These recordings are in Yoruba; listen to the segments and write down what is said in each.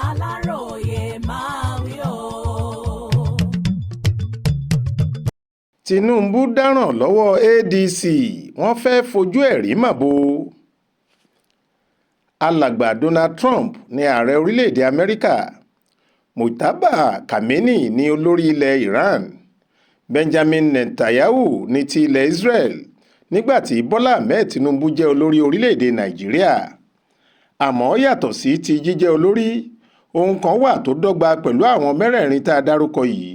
Aláròyé máa wí o. Tinubu dáràn lọ́wọ́ ADC wọ́n fẹ́ fojú ẹ̀rí màbo. Alàgbà Donald Trump ní ààrẹ orílẹ̀-èdè Amẹ́ríkà, Mujtaba Khamenei ní olórí ilẹ̀ Iran, Benjamin Netanyahu ní ti ilẹ̀ Israel, nígbàtí Bọ́lá Ahmed Tinubu jẹ́ olórí orílẹ̀-èdè Nàìjíríà. Àmọ́ yàtọ̀ sí ti jíjẹ́ olórí, ohun kan wà tó dọ́gba pẹ̀lú àwọn mẹ́rẹ̀ẹ̀rin tá a dárúkọ yìí.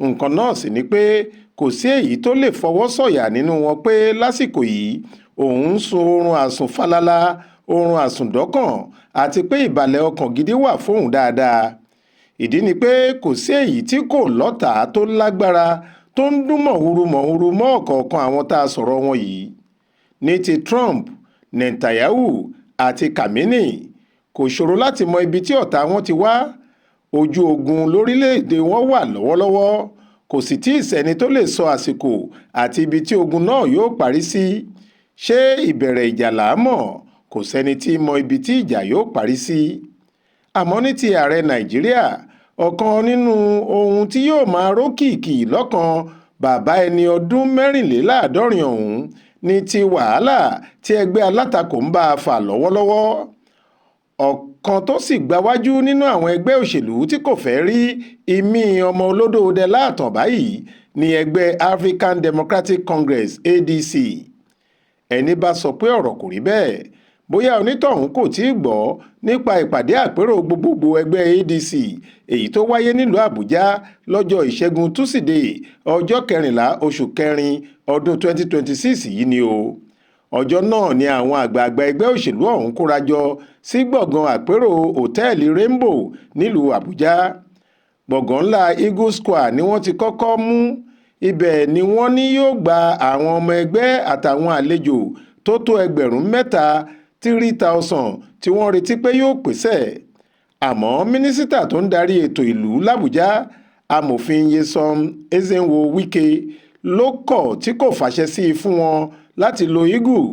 Nǹkan náà sì ni pé kò sí èyí tó lè fọwọ́ sọ̀yà nínú wọn pé lásìkò yìí òun ń sun oorun àsùnfàlálà, oorun àsùndọ́kàn, àti pé ìbàlẹ̀ ọkàn gidi wà fóun dáadáa. Ìdí ni pé kò sí èyí tí kò lọ́tàá tó lágbára tó ń dún mọ̀húrú mọ́ ọ̀kọ̀ọ̀kan àwọn tá a sọ̀rọ̀ wọn yìí. Ní ti Trump, Netanyahu àti Khamenei, kò ṣòro láti mọ ibi tí ọ̀tá wọn ti wá. Ojú ogun lórílẹ̀‐èdè wọn wà lọ́wọ́lọ́wọ́, kò sì tí ì sẹ́ni tó lè sọ àsìkò àti ibi tí ogun náà yóò parí sí. Ṣé ìbẹ̀rẹ̀ ìjà là á mọ̀? Kò sẹ́ni tí mọ ibi tí ìjà yóò parí sí. Àmọ́ ní ti ààrẹ Nàìjíríà, ọ̀kan nínú ohun tí yóò máa rókìkì lọ́kàn bàbá ẹni ọdún mẹ́rìnléláàádọ́rin ọ̀hún ní ti wàhálà tí ẹgbẹ́ alátakò ń bá a fà lọ́wọ́lọ́wọ́. Ọ̀kan tó sì gbawájú nínú àwọn ẹgbẹ́ òṣèlú tí kò fẹ́ rí imí ọmọ olódòdẹ láàtàn báyìí ni ẹgbẹ́ African Democratic Congress ADC. Ẹni bá sọ pé ọ̀rọ̀ kò rí bẹ́ẹ̀, bóyá onítọ̀hún kò tí ì gbọ́ nípa ìpàdé àpérò gbogbogbò ẹgbẹ́ ADC èyí tó wáyé nílùú Àbújá lọ́jọ́ Ìṣẹ́gun Túsídẹ̀ẹ́ ọjọ́ 14 oṣù kẹrin ọdún 2026 yìí ni o. Ọjọ́ náà ni àwọn àgbààgbà ẹgbẹ́ òṣèlú ọ̀hún kóra jọ sí gbọ̀ngàn àpérò òtẹ́ẹ̀lì Rainbow nílùú Àbújá. Gbọ̀ngàn ńlá Eagle Square ni wọ́n ti kọ́kọ́ mú. Ibẹ̀ ni wọ́n ní yóò gba àwọn ọmọ ẹgbẹ́ àtàwọn àlejò tó tó 3,000 tí wọ́n retí pé yóò pèsè. Àmọ́ mínísítà tó ń darí ètò ìlú l'Àbújá, amòfin Nyesom Ezenwo-Wike, ló kọ̀ tí kò fàṣẹ sí i fún wọn láti lo Eagle.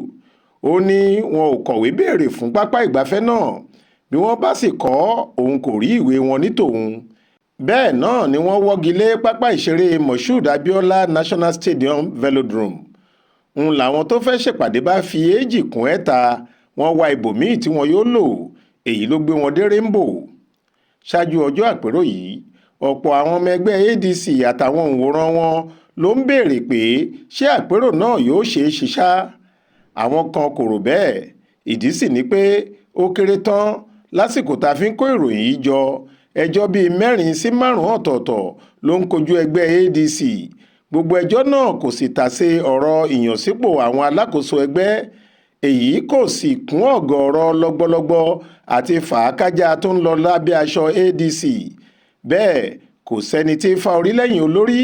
Ó ní wọn ò kọ̀wé béèrè fún pápá ìgbafẹ́ náà, bí wọ́n bá sì kọ̀ òun kò rí ìwé wọn ní tòun. Bẹ́ẹ̀ náà ni wọ́n wọ́gi lé pápá ìṣeré Moshood Abiola National Stadium Velodrome. Làwọn tó fẹ́ ṣèpàdé bá fi èjì kún ẹ̀ta, wọ́n wá ibòmíì tí wọn yóò lò. Èyí ló gbé wọn dé Rainbow. Ṣáájú ọjọ́ àpérò yìí, ọ̀pọ̀ àwọn ọmọ ẹgbẹ́ ADC àtàwọn òǹwòran wọn ló ń béèrè pé ṣé àpérò náà yóò ṣeé ṣe ṣá. Àwọn kan kò rò bẹ́ẹ̀. Ìdí sì ni pé ó kéré tán lásìkò tá a fi ń kó ìròyìn yìí jọ, ẹjọ́ bíi 4 sí 5 ọ̀tọ̀ọ̀tọ̀ ló ń kojú ẹgbẹ́ ADC. Gbogbo ẹjọ́ náà kò sì tàsé ọ̀rọ̀ ìyànsípò àwọn alákòóso ẹgbẹ́. Èyí kò sì kún ọ̀gọ̀ọ̀rọ̀ lọ́gbọ́lọ́gbọ́ àti fàákájà tó ń lọ lábẹ́ aṣọ ADC. Bẹ́ẹ̀ kò sẹ́ni tí fa orí lẹ́yìn olórí.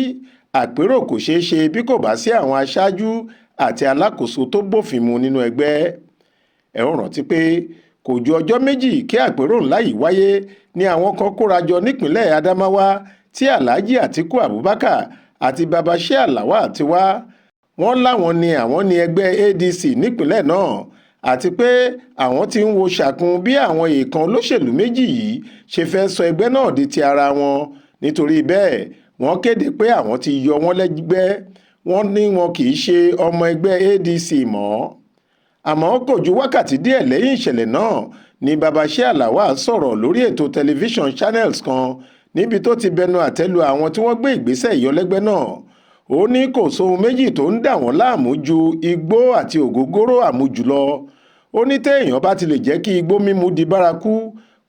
Àpérò kò ṣeé ṣe bí kò bá sí àwọn aṣáájú àti alákòóso tó bófin mu nínú ẹgbẹ́. Ẹ ó rántí pé kò ju ọjọ́ méjì kí àpérò ńlá yìí wáyé ní àwọn kan kórajọ nípínlẹ̀ Adamawa tí Alhaji Atiku Abubakar àti Babashir Lawal ti wá. Wọ́n láwọn ni àwọn ní ẹgbẹ́ ADC nípínlẹ̀ náà, àti pé àwọn tí ń wo ṣàkun bí àwọn èèkàn olóṣèlú méjì yìí ṣe fẹ́ sọ ẹgbẹ́ náà di ti ara wọn. Nítorí bẹ́ẹ̀ wọ́n kéde pé àwọn ti yọ wọ́n lẹ́gbẹ́. Wọ́n ní wọn kì í ṣe ọmọ ẹgbẹ́ ADC mọ́. Àmọ́ kò ju wákàtí díẹ̀ lẹ́yìn ìṣẹ̀lẹ̀ náà ni Babashir Lawal sọ̀rọ̀ lórí ètò tẹlifíṣàn Channels kan níbi tó ti bẹnu àtẹ́lu àwọn tí wọ́n gbé ìgbésẹ̀ ìyọlẹ́gbẹ́ náà. Ó ní kò sóhun méjì tó ń dà wọ́n láàmú ju igbó àti ògógóró àmujù lọ. Ó ní téèyàn bá ti lè jẹ́ kí igbó mímu di bárakú,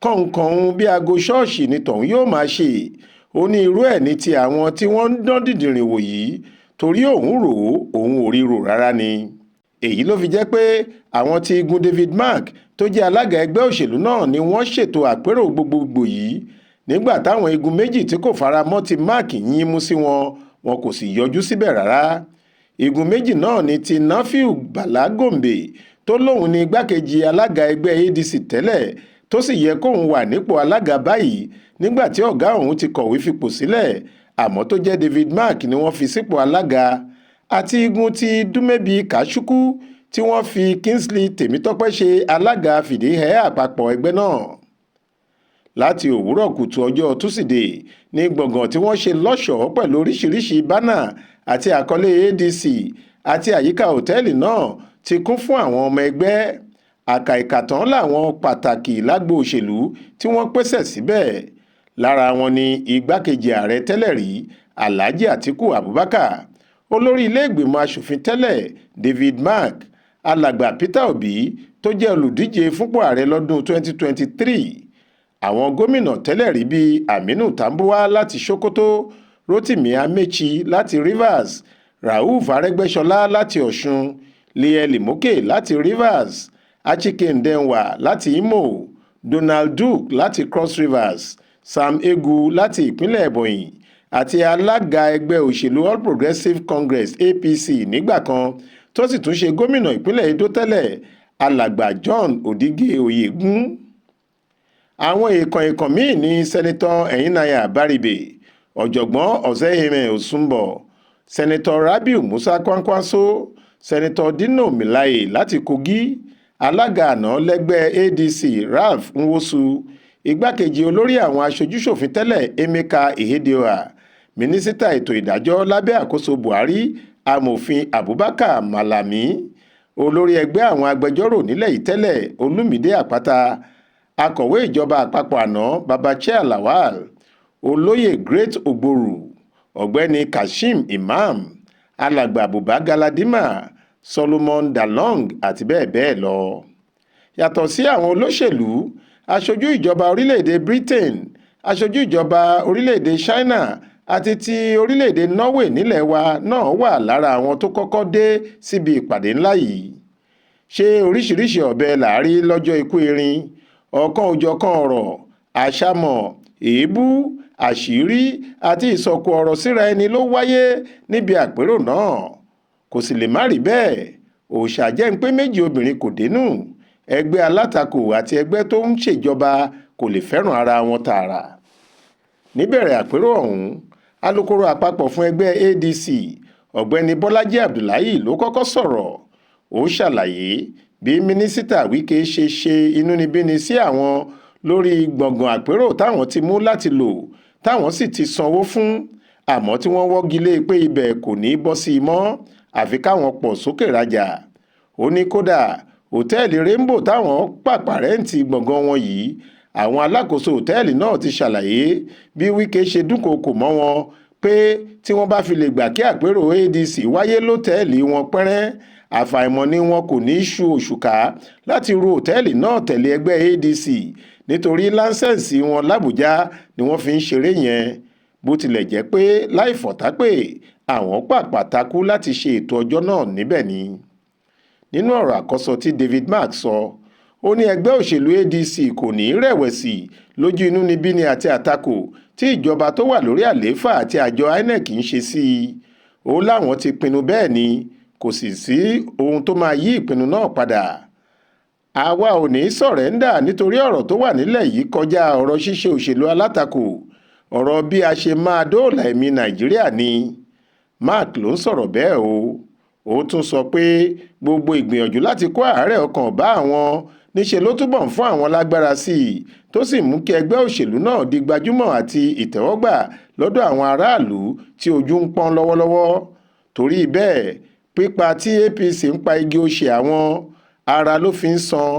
kọ̀ǹkọ̀ǹ bí aago ṣọ́ọ̀ṣì ni tọ̀hún yóò máa ṣe. Ó ní irú ẹ̀ ní ti àwọn tí wọ́n ń dán dìndìnrìn wò yìí, torí òun rò ó òun ò ríro rárá ni. Èyí ló fi jẹ́ pé àwọn tí igun David Mark tó jẹ́ alága ẹgbẹ́ òṣèlú náà ni wọ́n ṣètò àpérò gbogbogbò yìí, nígbà táwọn igun méjì tí kò fara mọ́ ti Mark yín mú sí wọn kò sì yọjú síbẹ̀ rárá. Igun méjì náà ni ti Nafiu Bala Gombe tó lóun ní igbákejì alága ẹgbẹ́ ADC tẹ́lẹ̀ tó sì yẹ kóun wà nípò alága báyìí nígbà tí ọ̀gá òun ti kọ̀wé fipò sílẹ̀, àmọ́ tó jẹ́ David Mark ni wọ́n fi sípò alága. Àti igun ti Dúmẹ́bi Kàṣùkù tí wọ́n fi Kingsley Tèmítọ́pẹ́ ṣe alága fìdíhẹ́ àpapọ̀ ẹgbẹ́ náà. láti òwúrọ̀ kùtù ọjọ́ túsídẹ̀ẹ́ ní gbọ̀ngàn tí wọ́n ṣe lọ́ṣọ̀ọ́ pẹ̀lú oríṣiríṣi bánà àti àkọlé ADC àti àyíká òtẹ́ẹ̀lì náà ti kún fún àwọn ọmọ ẹgbẹ́. àkàìkàtàn làwọn pàtàkì lágbo òṣèlú tí wọ́n pèsè síbẹ̀. lára wọn ni igbákejì ààrẹ tẹ́lẹ̀ rí Alhaji Atiku Abubakar, olórí ilé ìgbìmọ̀ asòfin tẹ́lẹ̀ David Mark, alàgbà Peter Obi tó jẹ́ olùdíje fúnpò ààrẹ lọ́dún 2023, àwọn gómìnà tẹ́lẹ̀ rí bíi Aminu Tambuwa láti Sokoto, Rotimi Amechi láti Rivers, Rauf Arẹ́gbẹ́ṣọlá láti Ọ̀ṣun, Liel Imoke láti Rivers, Achike Ndenwa láti Imo, Donald Duke láti Cross Rivers, Sam Egu láti ìpínlẹ̀ Ebonyi àti alága ẹgbẹ́ òṣèlú All Progressives Congress APC nígbà kan tó sì tún ṣe gómìnà ìpínlẹ̀ Edo tẹ́lẹ̀, alàgbà John Odige Oyegun. àwọn èèkàn míì ní sẹ́nitọ́ Ẹ̀yìnnàyà Baribe, ọ̀jọ̀gbọ́n Ọ̀sẹ́yẹmẹ Òsùnbọ̀, sẹ́nitọ́ Rabiu Musa Kwankwaso, sẹ́nitọ́ Dino Melaye láti Kogi, alága àná lẹ́gbẹ́ ADC Ralph Nwosu, igbákejì olórí àwọn aṣojúṣòfin tẹ́lẹ̀ Emeka Ihedioha, mínísítà ètò ìdájọ́ lábẹ́ àkóso Buhari amòfin Abubakar Malami, olórí ẹgbẹ́ àwọn agbẹjọ́rò nílẹ̀ yìí tẹ́lẹ̀ Olúmídé Àpáta, akọ̀wé ìjọba àpapọ̀ àná Babachir Lawal, olóyè Great Ogboru, ọ̀gbẹ́ni Kashim Imam, alàgbà Buba Galadima, Solomon Dalong àti bẹ́ẹ̀ bẹ́ẹ̀ lọ. yàtọ̀ sí àwọn olóṣèlú, aṣojú ìjọba orílẹ̀-èdè Britain, aṣojú ìjọba orílẹ̀-èdè China àti ti orílẹ̀-èdè Norway nílẹ̀ wa náà wà lára àwọn tó kọ́kọ́ dé síbi ìpàdé ńlá yìí. ṣé oríṣiríṣi ọ̀bẹ làárí lọ́jọ́ ikú erin, ọ̀kan òjọ̀kan ọ̀rọ̀, àṣàmọ̀, èébú, àṣírí àti ìsọ̀kò ọ̀rọ̀ síra ẹni ló wáyé níbi àpérò náà. kò sì lè má rí bẹ́ẹ̀, òòṣà jẹ́ ń pé méjì obìnrin kò dénú. ẹgbẹ́ alátakò àti ẹgbẹ́ tó ń ṣèjọba kò lè fẹ́ràn ara wọn tààrà. níbẹ̀rẹ̀ àpérò ọ̀hún, alukoro àpapọ̀ fún ẹgbẹ́ ADC ọ̀gbẹ́ni Bọ́lájí Abdullahi ló kọ́kọ́ sọ̀rọ̀. ó ṣàlàyé bí mínísítà Wike ṣe inúnibíni sí àwọn lórí gbọ̀ngàn àpérò táwọn ti mú láti lò táwọn sì ti sanwó fún, àmọ́ tí wọ́n wọ́gi lé pé ibẹ̀ kò ní bọ́ sí i mọ́ àfi káwọn pọ̀ sókè rajà. ó ní kódà òtẹ́ẹ̀lì Rainbow táwọn pàpà rẹ́ǹtì gbọ̀ngàn wọn yìí, àwọn alákòóso òtẹ́ẹ̀lì náà ti ṣàlàyé bí Wike ṣe dúnkookò mọ́ wọn pé tí wọ́n bá fi lè gbà kí àpérò ADC wáyé lótẹ́ẹ̀lì wọn pẹ́rẹ́, àfàìmọ̀ ni wọn kò ní í ṣu òṣùká láti ru òtẹ́ẹ̀lì náà tẹ̀lé ẹgbẹ́ ADC nítorí láńsẹ̀nsì wọn l'Àbújá ni wọ́n fi ń ṣeré yẹn. bó tilẹ̀ jẹ́ pé láì fọ̀tápè àwọn pàpà takú láti ṣe ètò ọjọ́ náà níbẹ̀ ni. nínú ọ̀rọ̀ àkọ́sọ tí David Mark sọ, ó ní ẹgbẹ́ òṣèlú ADC kò ní rẹ̀wẹ̀sì lójú inúnibíni àti àtakò tí ìjọba tó wà lórí àlééfà àti àjọ INEC ń ṣe sí i. ó láwọn ti pinnu bẹ́ẹ̀ ni kò sì sí ohun tó máa yí ìpinnu náà padà. àwa ò ní sọ̀rẹ́ńdà nítorí ọ̀rọ̀ tó wà nílẹ̀ yìí kọjá ọ̀rọ̀ ṣíṣe òṣèlú alátakò, ọ̀rọ̀ bí a ṣe máa dóòlà ẹ̀mí Nàìjíríà ni. Mark ló ń sọ̀rọ̀ bẹ́ẹ̀ o. ó tún sọ pé gbogbo ìgbìyànjú láti kó àárẹ̀ ọkàn bá àwọn níṣe ló túbọ̀ ń fún àwọn lágbára sí i tó sì mú kí ẹgbẹ́ òṣèlú náà di gbajúmọ̀ àti ìtẹ́wọ́gbà lọ́dọ̀ àwọn aráàlú tí ojú ń pọ́n lọ́wọ́lọ́wọ́. torí bẹ́ẹ̀, pípa tí APC ń pa igi òṣè àwọn ara ló fi ń san,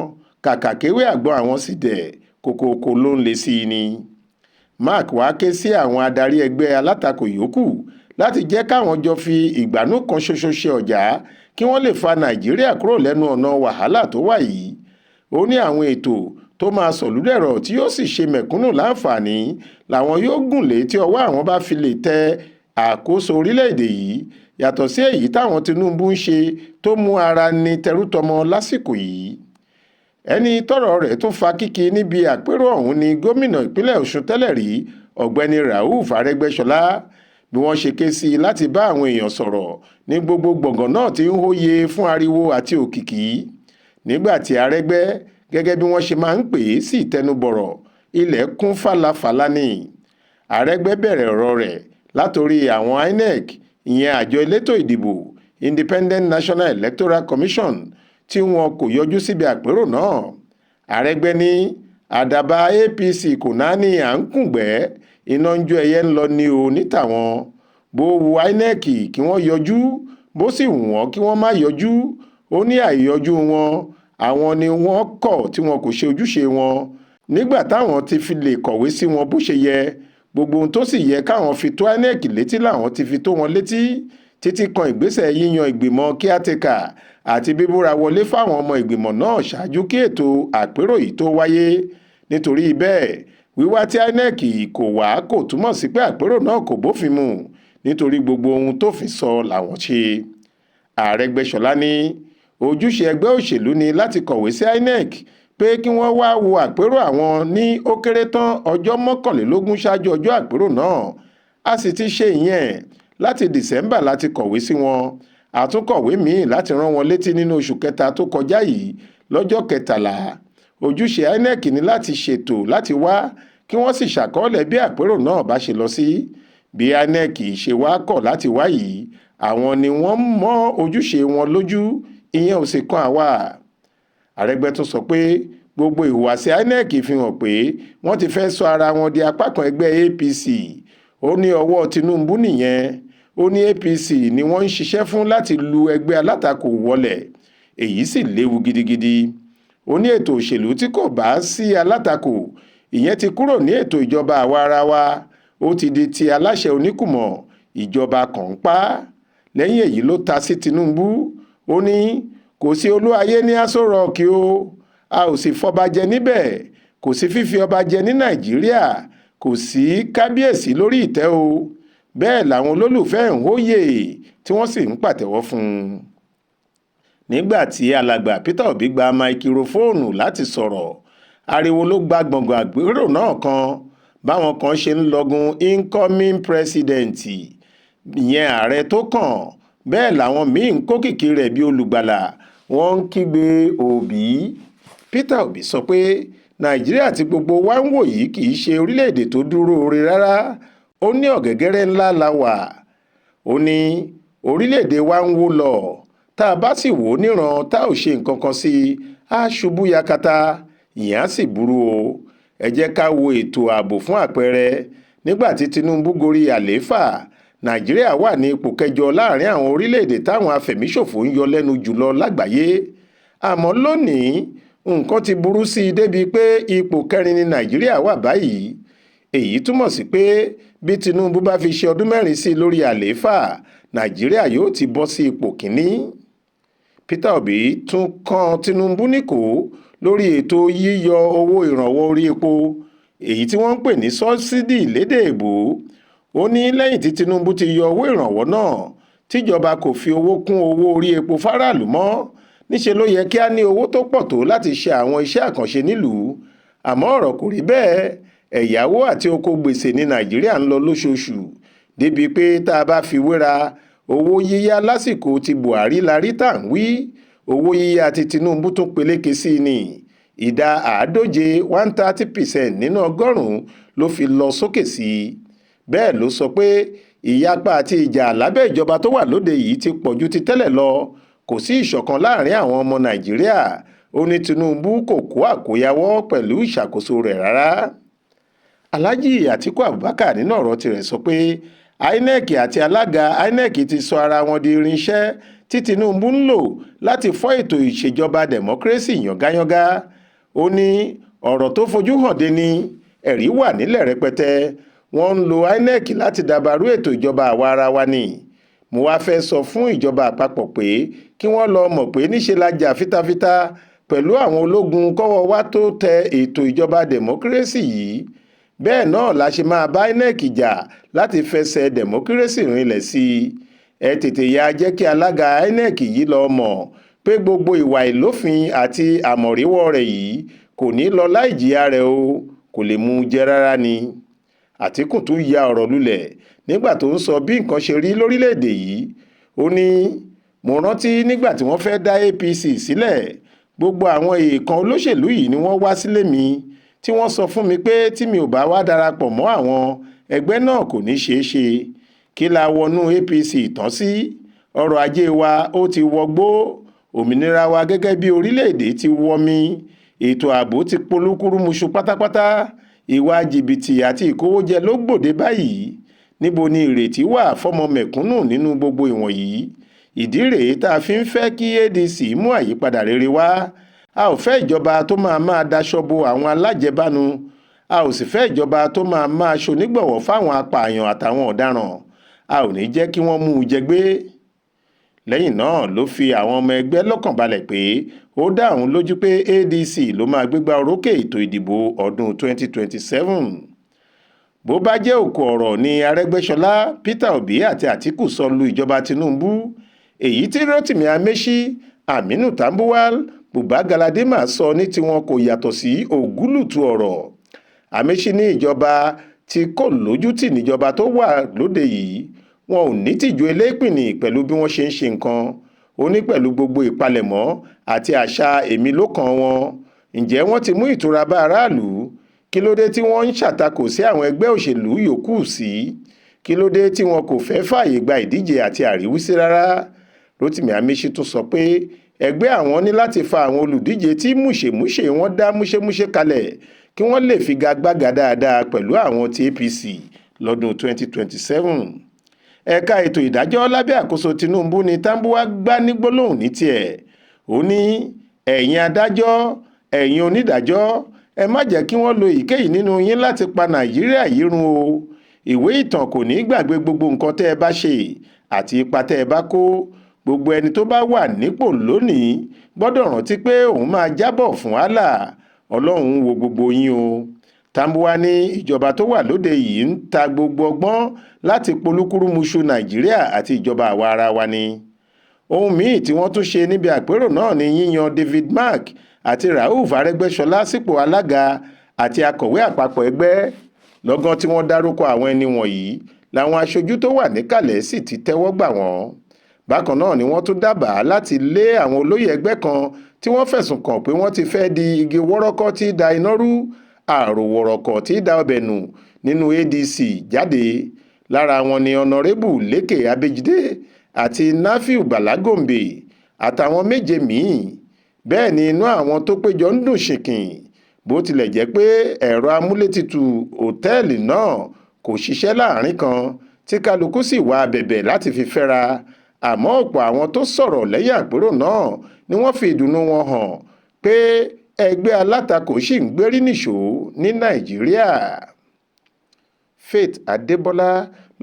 kàkà kéwé àgbọn àwọn sì dẹ̀ kòkòkò ló ń le sí i ni. Mark wá ké sí àwọn adarí ẹgbẹ́ alátakò yòókù láti jẹ́ káwọn jọ fi ìgbánú kan ṣoṣo ṣe ọ̀já kí wọ́n lè fa Nàìjíríà kúrò lẹ́nu ọ̀nà wàhálà tó wà yìí. ó ní àwọn ètò tó máa sọ̀lúdẹ̀rọ̀ tí yóò sì ṣe mẹ̀kúnnù láǹfààní làwọn yóò gùn lé tí ọwọ́ àwọn bá fi lè tẹ àkóso orílẹ̀-èdè yìí, yàtọ̀ sí èyí táwọn Tinubu ń ṣe tó mú ara ní tẹrútọmọ lásìkò yìí. ẹni tọ́rọ̀ rẹ̀ tún fa kíkì níbi àpérò ọ̀hún ni gómìnà ìpínlẹ̀ Ọ̀ṣun tẹ́lẹ̀ rí ọ̀gbẹ́ni Rauf Arẹ́gbẹ́ṣọlá. bí wọ́n ṣe ké sí i láti bá àwọn èèyàn sọ̀rọ̀ ní gbogbo gbọ̀ngàn náà ti ń hóye fún ariwo àti òkìkí. nígbà tí Arẹ́gbẹ́, gẹ́gẹ́ bí wọ́n ṣe máa ń pè é, sì tẹnubọ̀rọ̀, ilẹ̀ kún fàlàfàlà ni. Arẹ́gbẹ́ bẹ̀rẹ̀ ọ̀rọ̀ rẹ̀ látòrí àwọn INEC, ìyẹn àjọ elétò ìdìbò Independent National Electoral Commission, tí wọn kò yọjú síbi àpérò náà. Arẹ́gbẹ́ ní àdàbà APC kò náání à ń kùngbẹ́ iná ń jó ẹyẹ ń lọ ní o ní tàwọn bó wu INEC kí wọ́n yọjú bó sì wù wọ́n kí wọ́n má yọjú ó ní àìyọjú wọn àwọn ni wọ́n kọ̀ tí wọn kò ṣe ojúṣe wọn nígbà táwọn ti fi lè kọ̀wé sí wọn bó ṣe yẹ gbogbo ohun tó sì yẹ káwọn fi tó INEC létí làwọn ti fi tó wọn létí títí kan ìgbésẹ̀ yíyan ìgbìmọ̀ kíátẹ́kà àti bíbúra wọlé fáwọn ọmọ ìgbìmọ̀ náà ṣáájú kí ètò àpérò yìí tó wáyé nítorí bẹ́ẹ̀ wíwá tí INEC kò wá kò túmọ̀ sí pé àpérò náà kò bófin mu nítorí gbogbo ohun tófin sọ làwọn ṣe. Àrẹ́gbẹ́ṣọlá ní ojúṣe ẹgbẹ́ òṣèlú ni láti kọ̀wé sí INEC pé kí wọ́n wá wo àpérò àwọn ní ó kéré tán ọjọ́ 21 ṣáájú ọjọ́ àpérò náà a sì ti ṣe ìyẹn láti December láti kọ̀wé sí wọn àtúnkọ̀wé míì láti rán wọn létí nínú oṣù kẹta tó kọjá yìí lọ́jọ́ 13. Ojúṣe INEC ní láti ṣètò láti wá kí wọ́n sì ṣàkọọ́lẹ̀ bí àpérò náà bá ṣe lọ sí bí INEC ṣe wá kọ̀ láti wá yìí àwọn ni wọ́n mọ ojúṣe wọn lójú ìyẹn ò sì kan àwa. Àrẹ́gbẹ́ tún sọ pé gbogbo ìhùwàsí INEC fi hàn pé wọ́n ti fẹ́ sọ ara wọn di apá kan ẹgbẹ́ APC ó ní ọwọ́ Tinubu nìyẹn ó ní APC ni wọ́n ń ṣiṣẹ́ fún láti lu ẹgbẹ́ alátakò wọlẹ̀ èyí sì léwu gidigidi ó ní ètò òṣèlú tí kò bá sí alátakò ìyẹn ti kúrò ní ètò ìjọba àwa ara wa ó ti di ti aláṣẹ oníkùmọ̀ ìjọba kànńpá. Lẹ́yìn èyí ló ta sí Tinubu ó ní kò sí olúayé ní Aso Rock o a ò sì fọba jẹ níbẹ̀ kò sí fífi ọba jẹ ní Nàìjíríà kò sí kábíyèsí lórí ìtẹ́ o bẹ́ẹ̀ làwọn olólùfẹ́ ń hóyè tí wọ́n sì ń pàtẹ́wọ́ fún un. Nígbà tí alàgbà Peter Obi gba máikírófóònù láti sọ̀rọ̀ ariwo ló gba gbọ̀ngàn àpérò náà kan báwọn kan ṣe ń lọgun incoming president ìyẹn ààrẹ tó kàn bẹ́ẹ̀ làwọn míì ń kó kìkì rẹ̀ bí olùgbàlà wọ́n ń kígbe Obi. Peter Obi sọ pé Nàìjíríà tí gbogbo wa ń wò yìí kì í ṣe orílẹ̀-èdè tó dúró re rárá ó ní ọ̀gẹ́gẹ́rẹ́ ńlá la wà ó ní orílẹ̀-èdè wa ń wó lọ tá a bá sì wò ó níran tá ò ṣe nǹkan kan sí i á ṣubú yakata ìyẹn á sì burú o. Ẹ jẹ́ ká wo ètò ààbò fún àpẹẹrẹ nígbà tí Tinubu gorí àlééfà Nàìjíríà wà ní ipò kẹjọ láàrin àwọn orílẹ̀-èdè táwọn afẹ̀míṣòfò ń yọ lẹ́nu jùlọ lágbàáyé àmọ́ lónìí nǹkan ti burú sí i débi pé ipò kẹrin ní Nàìjíríà wà báyìí èyí túmọ̀ sí pé bí Tinubu bá fi ṣe ọdún 4 sí i lórí àlééfà Nàìjíríà yóò ti bọ́ sí ipò kìíní. Peter Obi tún kan Tinubu níkò lórí ètò yíyọ owó ìrànwọ́ orí epo èyí tí wọ́n ń pè ní sọ́bsidì lédè èbó ó ní lẹ́yìn tí Tinubu ti yọ owó ìrànwọ́ náà tíjọba kò fi owó kún owó orí epo fáráàlú mọ́ níṣe ló yẹ kí á ní owó tó pọ̀ tó láti ṣe àwọn iṣẹ́ àkànṣe nílùú àmọ́ ọ̀rọ̀ kò rí bẹ́ẹ̀ ẹ̀yáwó àti oko gbèsè ní Nàìjíríà ń lọ lóṣooṣù débi pé tá a bá fi wéra owó yíyá lásìkò ti Buhari la rí tà ń wí owó yíyá ti Tinubu tún peléke sí i ní ìdá 130% nínú 100 ló fi lọ sókè sí i. Bẹ́ẹ̀ ló sọ pé ìyapa àti ìjà lábẹ́ ìjọba tó wà lóde yìí ti pọ̀ ju ti tẹ́lẹ̀ lọ kò sí ìṣọ̀kan láàrin àwọn ọmọ Nàìjíríà ó ní Tinubu kò kó àkóyawọ́ pẹ̀lú ìṣàkóso rẹ̀ rárá. Alhaji Atiku Abubakar nínú ọ̀rọ̀ tirẹ̀ sọ pé INEC àti alága INEC ti sọ ara wọn di irinṣẹ́ tí Tinubu ń lò láti fọ́ ètò ìṣèjọba democracy yàngáyángá ó ní ọ̀rọ̀ tó fojú hàn dé ní ẹ̀rí wà nílẹ̀ rẹpẹtẹ wọ́n ń lo INEC láti dàbàrú ètò ìjọba àwa ara wa ni mo wá fẹ́ sọ fún ìjọba àpapọ̀ pé kí wọ́n lọ mọ̀ pé níṣe la jà fitafita pẹ̀lú àwọn ológun kọ́wọ́ wa tó tẹ ètò ìjọba democracy yìí bẹ́ẹ̀ náà la ṣe máa bá INEC jà láti fẹsẹ̀ democracy rinlẹ̀ sí i ẹ tètè ya jẹ́ kí alága INEC yìí lọ mọ̀ pé gbogbo ìwà ìlófin àti àmọ̀ríwọ́ rẹ̀ yìí kò ní lọ láì jìyà rẹ̀ o kò lè mú jẹ rárá ni. Àtíkù tún ya ọ̀rọ̀ lulẹ̀ nígbà tó ń sọ bí nǹkan ṣe rí lórílẹ̀‐èdè yìí ó ní mo rántí nígbà tí wọ́n fẹ́ dá APC sílẹ̀ gbogbo àwọn èèkàn olóṣèlú yìí ni wọ́n wá sílé mi tí wọ́n sọ fún mi pé tí mi ò bá wá darapọ̀ mọ́ àwọn ẹgbẹ́ náà kò ní ṣeé ṣe kí la wọnú APC tán sí ọrọ̀ ajé wa ó ti wọgbó òmìnira wa gẹ́gẹ́ bí orílẹ̀-èdè ti wọmi ètò ààbò ti polúkúrúmuṣu pátápátá, ìwà jìbìtì àti ìkówójẹ ló gbòde báyìí. Níbo ni ìrètí wà fọ́mọ mẹ̀kúnnù nínú gbogbo ìwọ̀nyí? Ìdí rèé tá a fi ń fẹ́ kí ADC mú àyípadà rere wá. A ò fẹ́ ìjọba tó máa daṣọ bo àwọn alájẹbánu. A ò sì fẹ́ ìjọba tó máa ṣonígbọ̀wọ́ fáwọn apààyàn àtàwọn ọ̀daràn. A ò ní jẹ́ kí wọ́n mú un jẹ gbé. Lẹ́yìn náà ló fi àwọn ọmọ ẹgbẹ́ lọ́kàn balẹ̀ pé ó dá òun lójú pé ADC ló máa gbégbá orókè ètò ìdìbò ọdún 2027. Bó bá jẹ́ òkú ọ̀rọ̀ ni Arẹ́gbẹ́ṣọlá, Peter Obi àti Àtíkù sọ lu ìjọba Tinubu, èyí tí Rotimi Amechi, Aminu Tambuwal, Buba Galadima sọ ní tiwọn kò yàtọ̀ sí ògúlùtù ọ̀rọ̀. Amechi ní ìjọba tí kò lójútì níjọba tó wà lóde yìí. Wọn ò ní tìjú elépìnì pẹ̀lú bí wọ́n ṣe ń ṣe nǹkan. Ó ní pẹ̀lú gbogbo ìpalẹ̀mọ́ àti àṣà èmi ló kàn wọn. Ǹjẹ́ wọ́n ti mú ìtura bá aráàlú? Kí ló dé tí wọ́n ń ṣàtakò sí àwọn ẹgbẹ́ òṣèlú yòókù sí? Kí ló dé tí wọn kò fẹ́ fààyè gba ìdíje àti àríwísí rárá? Rotimi Amechi tún sọ pé ẹgbẹ́ àwọn ní láti fa àwọn olùdíje tí múṣemúṣe wọn dá múṣemúṣe kalẹ̀ kí wọ́n lè figagbága dáadáa pẹ̀lú àwọn ti APC lọ́dún 2027. Ẹ̀ka ètò ìdájọ́ lábẹ́ àkóso Tinubu ni Tambuwal gbá ní gbólóhùn ní tiẹ̀. Ó ní ẹ̀yin adájọ́, ẹ̀yin onídàájọ́, ẹ má jẹ́ kí wọ́n lo èyíkéyìí nínú yín láti pa Nàìjíríà yìí run o. Ìwé ìtàn kò ní gbàgbé gbogbo nǹkan tẹ́ ẹ bá ṣe àti ipa tẹ́ ẹ bá kó. Gbogbo ẹni tó bá wà nípò lónìí gbọ́dọ̀ rántí pé òun máa jábọ̀ fún Allah. Ọlọ́run wo gbogbo yín o. Tambuwal ní ìjọba tó wà lóde yìí ń ta gbogbo ọgbọ́n láti polúkúrúmuṣu Nàìjíríà àti ìjọba àwa ara wa ni. Ohun míì tí wọ́n tún ṣe níbi àpérò náà ni yíyan David Mark àti Rauf Arẹ́gbẹ́ṣọlá sípò alága àti akọ̀wé àpapọ̀ ẹgbẹ́. Lọ́gán tí wọ́n dárúkọ àwọn ẹni wọ̀nyí làwọn aṣojú tó wà níkàlẹ̀ sì ti tẹ́wọ́ gbà wọ́n. Bákan náà ni wọ́n tún dábàá láti lé àwọn olóyè ẹgbẹ́ kan tí wọ́n fẹ̀sùn kàn pé wọ́n ti fẹ́ di igi wọ́rọ́kọ́ tí da iná rú, àròwọ̀rọ̀kọ̀ tí da ọbẹ̀ nù nínú ADC jáde. Lára wọn ni ọ̀nàrẹ́bù Lékè Abẹ́jídé àti Nafiu Bàlágòǹbè àtàwọn méje míì. Bẹ́ẹ̀ ni inú àwọn tó péjọ ń dùn ṣìnkìn, bó tilẹ̀ jẹ́ pé ẹ̀rọ amúlétutù òtẹ́ẹ̀lì náà kò ṣiṣẹ́ láàrin kan tí kálukú sì wá bẹ̀bẹ̀ láti fi fẹ́ra. Àmọ́ ọ̀pọ̀ àwọn tó sọ̀rọ̀ lẹ́yìn àpérò náà ni wọ́n fi ìdùnnú wọn hàn pé ẹgbẹ́ alátakò ṣì ń gbérí nìṣó ní Nàìjíríà. Faith Adébọ́lá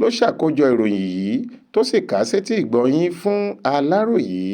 ló ṣàkójọ ìròyìn yìí tó sì kà á sétí ìgbọ́ yín fún Aláròyé.